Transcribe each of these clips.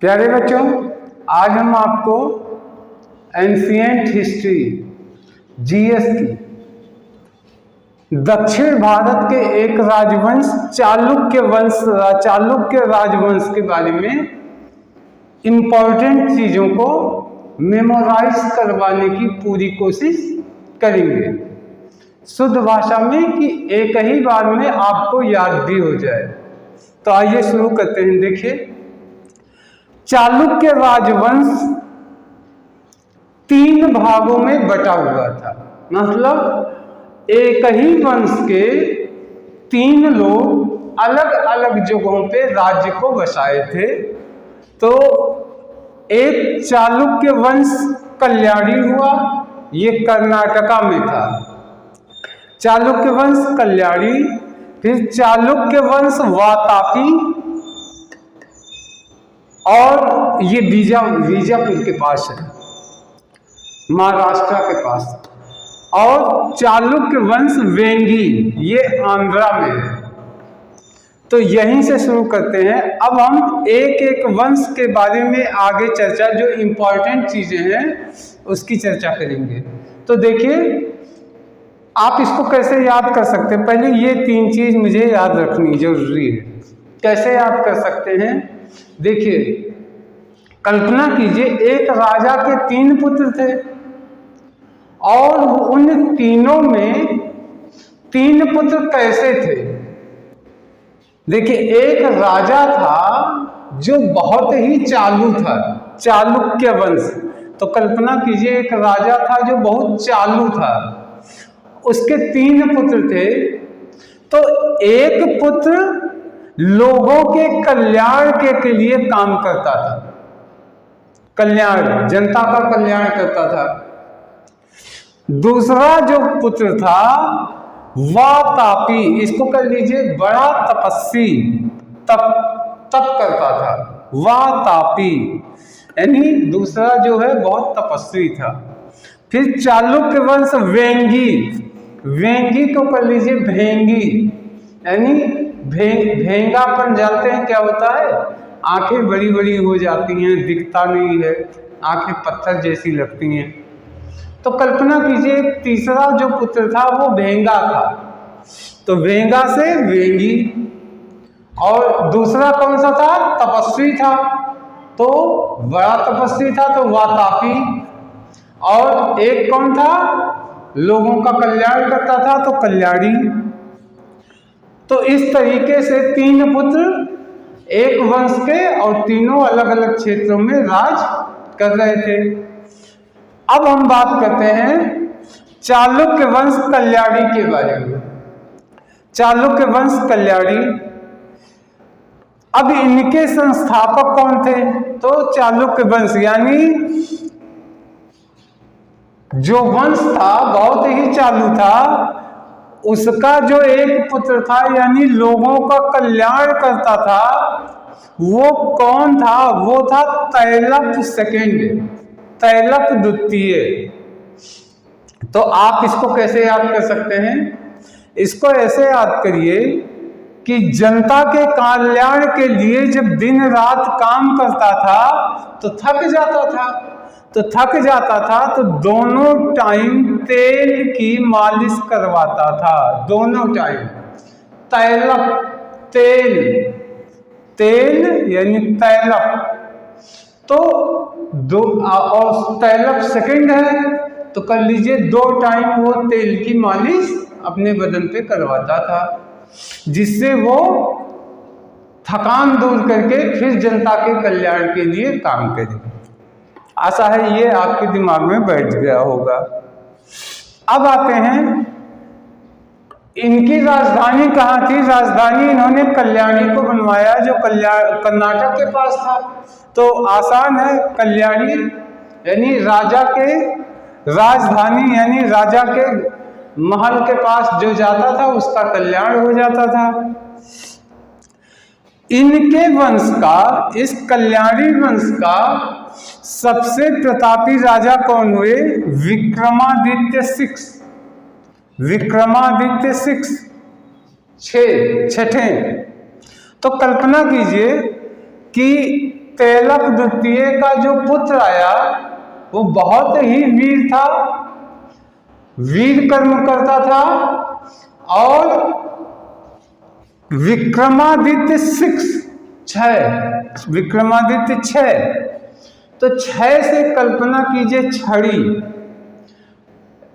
प्यारे बच्चों, आज हम आपको एंशिएंट हिस्ट्री जीएस की दक्षिण भारत के एक राजवंश चालुक्य राजवंश के बारे में इम्पोर्टेंट चीज़ों को मेमोराइज करवाने की पूरी कोशिश करेंगे शुद्ध भाषा में, कि एक ही बार में आपको याद भी हो जाए। तो आइए शुरू करते हैं। देखिए, चालुक्य राजवंश 3 भागों में बटा हुआ था। मतलब एक ही वंश के 3 लोग अलग अलग जगहों पे राज्य को बसाए थे। तो एक चालुक्य वंश कल्याणी हुआ, ये कर्नाटका में था। चालुक्य वंश कल्याणी, फिर चालुक्य वंश वातापी, और ये बीजापुर के पास है, महाराष्ट्र के पास। और चालुक्य वंश वेंगी, ये आंध्रा में है। तो यहीं से शुरू करते हैं। अब हम एक एक वंश के बारे में आगे चर्चा, जो इम्पोर्टेंट चीजें हैं उसकी चर्चा करेंगे। तो देखिए, आप इसको कैसे याद कर सकते हैं। पहले ये 3 चीज मुझे याद रखनी जरूरी है। कैसे याद कर सकते हैं? देखिए, कल्पना कीजिए, एक राजा के 3 पुत्र थे और उन तीनों में 3 पुत्र कैसे थे। देखिए, एक राजा था जो बहुत ही चालू था, चालुक्य वंश। तो कल्पना कीजिए, एक राजा था जो बहुत चालू था, उसके 3 पुत्र थे। तो एक पुत्र लोगों के कल्याण के लिए काम करता था, कल्याण, जनता का कल्याण करता था। दूसरा जो पुत्र था वातापी, इसको कर लीजिए बड़ा तपस्वी, तप करता था, वातापी, यानी दूसरा जो है बहुत तपस्वी था। फिर चालुक्य वंश वेंगी, वेंगी को कर लीजिए भेंगी, यानी भेंगापन जानते हैं क्या होता है? आंखें बड़ी बड़ी हो जाती हैं, दिखता नहीं है, आंखें पत्थर जैसी लगती हैं। तो कल्पना कीजिए, तीसरा जो पुत्र था वो भेंगा था, तो भेंगा से वेंगी। और दूसरा कौन सा था? तपस्वी था, तो बड़ा तपस्वी था, तो वातापी। और एक कौन था? लोगों का कल्याण करता था, तो कल्याणी। तो इस तरीके से 3 पुत्र एक वंश के, और तीनों अलग अलग क्षेत्रों में राज कर रहे थे। अब हम बात करते हैं चालुक्य वंश कल्याणी के बारे में। चालुक्य वंश कल्याणी, अब इनके संस्थापक कौन थे? तो चालुक्य वंश, यानी जो वंश था बहुत ही चालू था, उसका जो एक पुत्र था, यानी लोगों का कल्याण करता था, वो कौन था? वो था तैलप सेकेंड, तैलप द्वितीय। तो आप इसको कैसे याद कर सकते हैं? इसको ऐसे याद करिए कि जनता के कल्याण के लिए जब दिन रात काम करता था तो थक जाता था, तो दोनों टाइम तेल की मालिश करवाता था, दोनों टाइम। तैलप, तेल यानी तैलप। तो और तैलप सेकंड है, तो कर लीजिए 2 टाइम वो तेल की मालिश अपने बदन पे करवाता था, जिससे वो थकान दूर करके फिर जनता के कल्याण के लिए काम करे। आशा है ये आपके दिमाग में बैठ गया होगा। अब आते हैं, इनकी राजधानी कहाँ थी? राजधानी इन्होंने कल्याणी को बनवाया, जो कर्नाटक के पास था। तो आसान है, कल्याणी यानी राजा के राजधानी, यानी राजा के महल के पास जो जाता था उसका कल्याण हो जाता था। इनके वंश का, इस कल्याणी वंश का सबसे प्रतापी राजा कौन हुए? विक्रमादित्य 6, विक्रमादित्य 6, छठे। तो कल्पना कीजिए कि तैलक द्वितीय का जो पुत्र आया वो बहुत ही वीर था, वीर कर्म करता था। और विक्रमादित्य 6 विक्रमादित्य 6, तो 6 से कल्पना कीजिए छड़ी,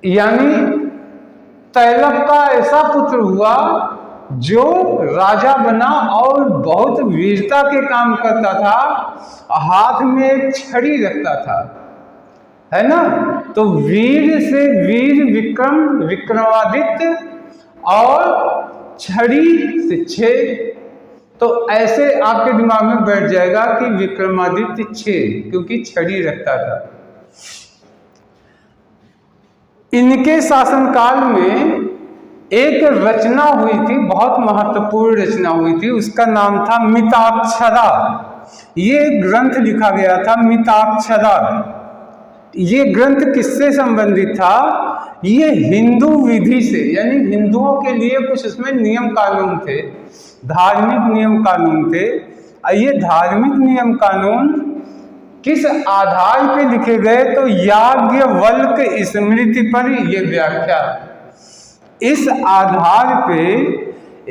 यानी तैलक का ऐसा पुत्र हुआ जो राजा बना और बहुत वीरता के काम करता था, हाथ में एक छड़ी रखता था, है ना। तो वीर से वीर विक्रमादित्य और छड़ी से 6, तो ऐसे आपके दिमाग में बैठ जाएगा कि विक्रमादित्य 6 क्योंकि छड़ी रखता था। इनके शासनकाल में एक रचना हुई थी, बहुत महत्वपूर्ण रचना हुई थी, उसका नाम था मिताक्षरा। ये ग्रंथ लिखा गया था मिताक्षरा। ये ग्रंथ किससे संबंधित था? ये हिंदू विधि से, यानी हिंदुओं के लिए कुछ उसमें नियम कानून थे, धार्मिक नियम कानून थे। ये धार्मिक नियम कानून किस आधार पे लिखे गए? तो याज्ञवल्क स्मृति पर ये व्याख्या, इस आधार पे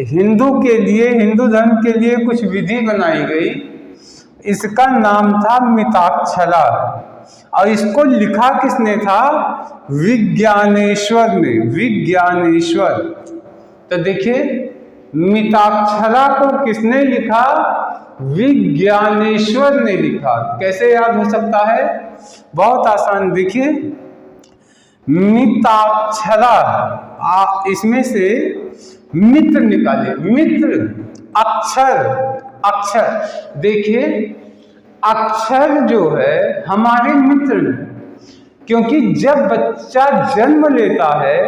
हिंदू के लिए, हिंदू धर्म के लिए कुछ विधि बनाई गई। इसका नाम था मिताक्षरा और इसको लिखा किसने था? विज्ञानेश्वर ने, विज्ञानेश्वर। तो देखिए मिताक्षरा को किसने लिखा? विज्ञानेश्वर ने लिखा। कैसे याद हो सकता है? बहुत आसान। देखिए मिताक्षरा, इसमें से मित्र निकाले, मित्र अक्षर, अक्षर। देखिए अक्षर जो है हमारे मित्र हैं, क्योंकि जब बच्चा जन्म लेता है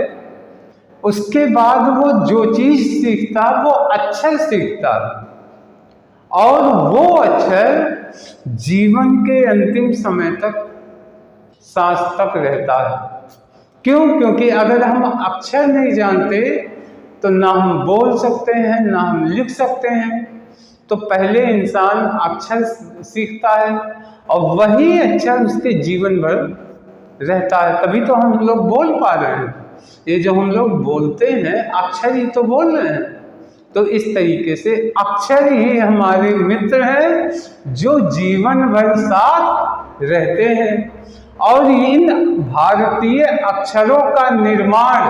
उसके बाद वो जो चीज सीखता वो अक्षर सीखता और वो अक्षर जीवन के अंतिम समय तक, सांस तक रहता है। क्यों? क्योंकि अगर हम अक्षर नहीं जानते तो ना हम बोल सकते हैं ना हम लिख सकते हैं। तो पहले इंसान अक्षर सीखता है और वही अक्षर उसके जीवन भर रहता है, तभी तो हम लोग बोल पा रहे हैं। ये जो हम लोग बोलते हैं अक्षर ही तो बोल रहे हैं। तो इस तरीके से अक्षर ही हमारे मित्र हैं जो जीवन भर साथ रहते हैं। और इन भारतीय अक्षरों का निर्माण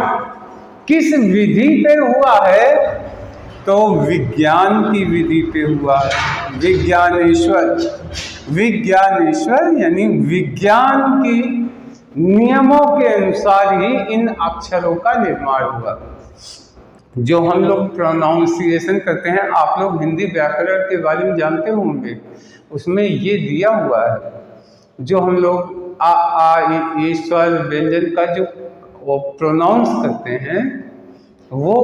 किस विधि पे हुआ है? तो विज्ञान की विधि पे हुआ है। विज्ञानेश्वर, विज्ञानेश्वर यानी विज्ञान की नियमों के अनुसार ही इन अक्षरों का निर्माण हुआ। जो हम लोग प्रोनाउंसिएशन करते हैं, आप लोग हिंदी व्याकरण के बारे में जानते होंगे, उसमें ये दिया हुआ है। जो हम लोग आ ई स्वर व्यंजन का जो वो प्रोनाउंस करते हैं वो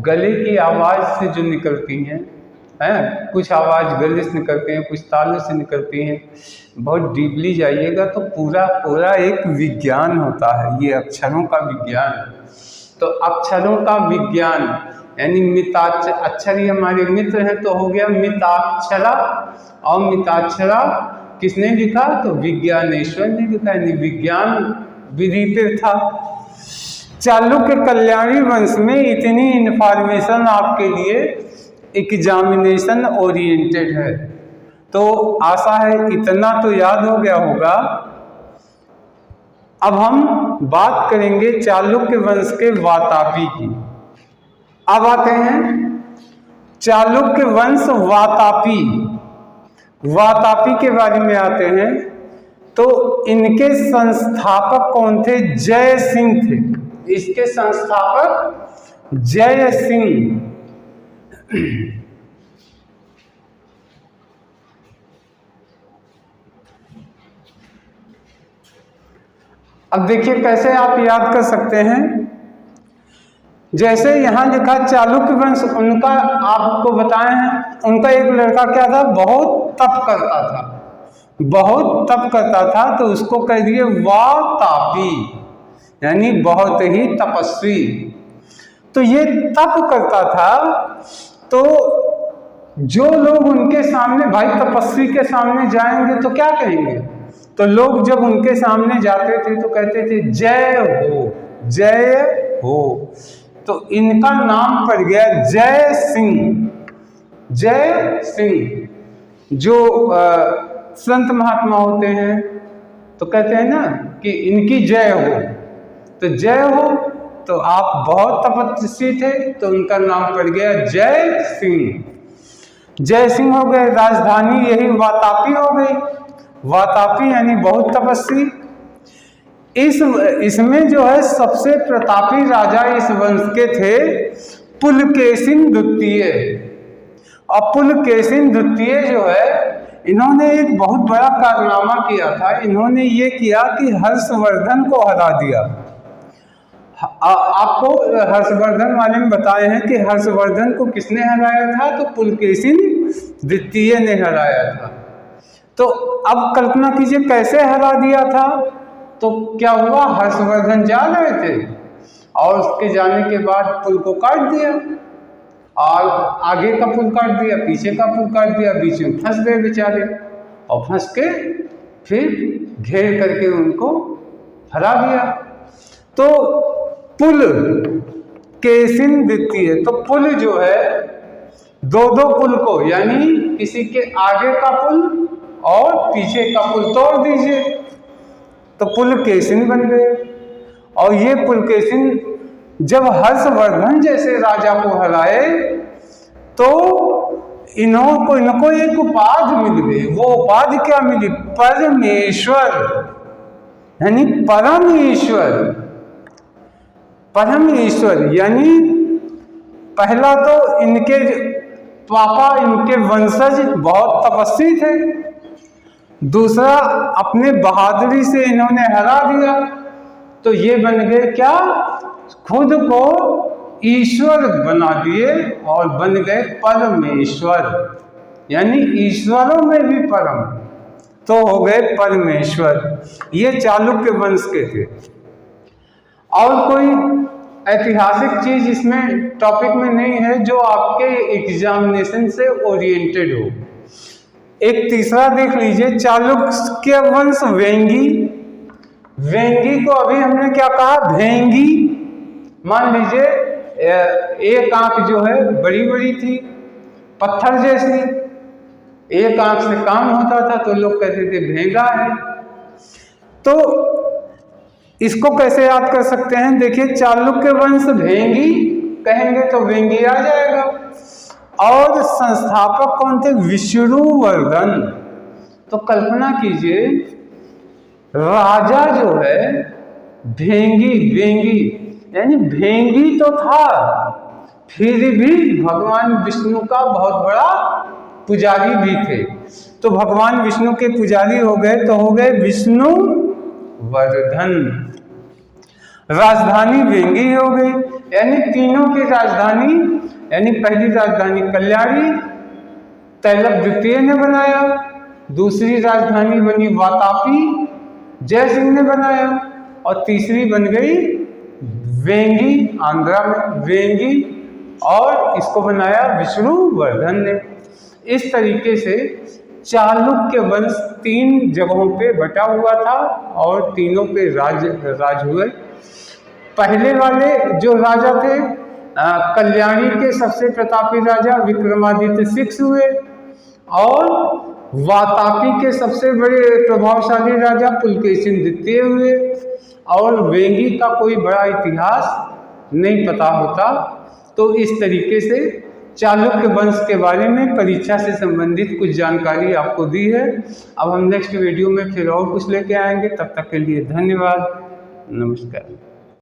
गले की आवाज़ से जो निकलती हैं, कुछ आवाज़ गले से निकलते हैं, कुछ तालू से निकलती हैं। बहुत डीपली जाइएगा तो पूरा पूरा एक विज्ञान होता है, ये अक्षरों का विज्ञान। तो अक्षरों का विज्ञान यानी मिताक्षर, अक्षर ही हमारे मित्र हैं, तो हो गया मिताक्षरा। और मिताक्षरा किसने लिखा? तो विज्ञानेश्वर ने लिखा, यानी विज्ञान विधि पे था। चालुक्य कल्याणी वंश में इतनी इन्फॉर्मेशन आपके लिए एग्जामिनेशन ओरिएंटेड है, तो आशा है इतना तो याद हो गया होगा। अब हम बात करेंगे चालुक्य वंश के वातापी की। अब आते हैं चालुक्य वंश वातापी, वातापी के बारे में आते हैं। तो इनके संस्थापक कौन थे? जय सिंह थे। इसके संस्थापक जय सिंह। अब देखिए कैसे आप याद कर सकते हैं। जैसे यहां लिखा चालुक्य वंश, उनका आपको बताए हैं, उनका एक लड़का क्या था? बहुत तप करता था, बहुत तप करता था, तो उसको कह दिए वातापी, यानी बहुत ही तपस्वी। तो ये तप करता था, तो जो लोग उनके सामने, भाई तपस्वी के सामने जाएंगे तो क्या कहेंगे? तो लोग जब उनके सामने जाते थे तो कहते थे जय हो, जय हो। तो इनका नाम पड़ गया जय सिंह। जय सिंह जो संत महात्मा होते हैं तो कहते हैं ना कि इनकी जय हो, तो जय हो, तो आप बहुत तपस्वी थे तो उनका नाम पड़ गया जय सिंह। जय सिंह हो गए। राजधानी यही वातापी हो गई। वातापी यानी बहुत तपस्वी। इसमें जो है सबसे प्रतापी राजा इस वंश के थे पुलकेशिन द्वितीय। और पुलकेशिन द्वितीय जो है, इन्होंने एक बहुत बड़ा कारनामा किया था। इन्होंने ये किया कि हर्षवर्धन को हरा दिया। आपको हर्षवर्धन वाले में बताए हैं कि हर्षवर्धन को किसने हराया था? तो पुलकेशिन द्वितीय ने हराया था। तो अब कल्पना कीजिए कैसे हरा दिया था। तो क्या हुआ, हर्षवर्धन जा रहे थे और उसके जाने के बाद पुल को काट दिया, और आगे का पुल काट दिया, पीछे का पुल काट दिया, बीच में फंस गए बेचारे, और फंस के फिर घेर करके उनको हरा दिया। तो पुल केशिन द्वितीय, तो पुल जो है दो दो पुल को, यानी किसी के आगे का पुल और पीछे का पुल तोड़ दीजिए तो पुलकेशिन बन गए। और ये पुलकेशिन जब हर्षवर्धन जैसे राजा को हराए तो इनको एक उपाधि मिल गई। वो उपाधि क्या मिली? परमेश्वर, यानी परम ईश्वर। परम ईश्वर यानी पहला तो इनके पापा, इनके वंशज बहुत तपस्वी थे। दूसरा, अपने बहादुरी से इन्होंने हरा दिया, तो ये बन गए क्या? खुद को ईश्वर बना दिए और बन गए परमेश्वर, यानी ईश्वरों में भी परम, तो हो गए परमेश्वर। ये चालुक्य वंश के थे। और कोई ऐतिहासिक चीज इसमें टॉपिक में नहीं है जो आपके एग्जामिनेशन से ओरिएंटेड हो। एक तीसरा देख लीजिए, चालुक्य वंश वेंगी। वेंगी को अभी हमने क्या कहा? भेंगी। मान लीजिए एक आंख जो है बड़ी बड़ी थी, पत्थर जैसी, एक आंख से काम होता था तो लोग कहते थे भेंगा है। तो इसको कैसे याद कर सकते हैं? देखिए, चालुक्य वंश भेंगी कहेंगे तो वेंगी आ जाएगा। और संस्थापक कौन थे? विष्णुवर्धन। तो कल्पना कीजिए, राजा जो है भेंगी, वेंगी यानी भेंगी तो था, फिर भी भगवान विष्णु का बहुत बड़ा पुजारी भी थे। तो भगवान विष्णु के पुजारी हो गए तो हो गए विष्णुवर्धन। राजधानी वेंगी हो गई, यानी तीनों की राजधानी, यानी पहली राजधानी कल्याणी तैलप द्वितीय ने बनाया, दूसरी राजधानी बनी वातापी जय सिंह ने बनाया, और तीसरी बन गई वेंगी आंध्रा में वेंगी, और इसको बनाया विष्णुवर्धन ने। इस तरीके से चालुक्य वंश 3 जगहों पे बटा हुआ था और तीनों पे राज हुए। पहले वाले जो राजा थे कल्याणी के सबसे प्रतापी राजा विक्रमादित्य 6 हुए, और वातापी के सबसे बड़े प्रभावशाली राजा पुलकेशिन द्वितीय हुए, और वेंगी का कोई बड़ा इतिहास नहीं पता होता। तो इस तरीके से चालुक्य वंश के बारे में परीक्षा से संबंधित कुछ जानकारी आपको दी है। अब हम नेक्स्ट वीडियो में फिर और कुछ लेके आएंगे। तब तक के लिए धन्यवाद, नमस्कार।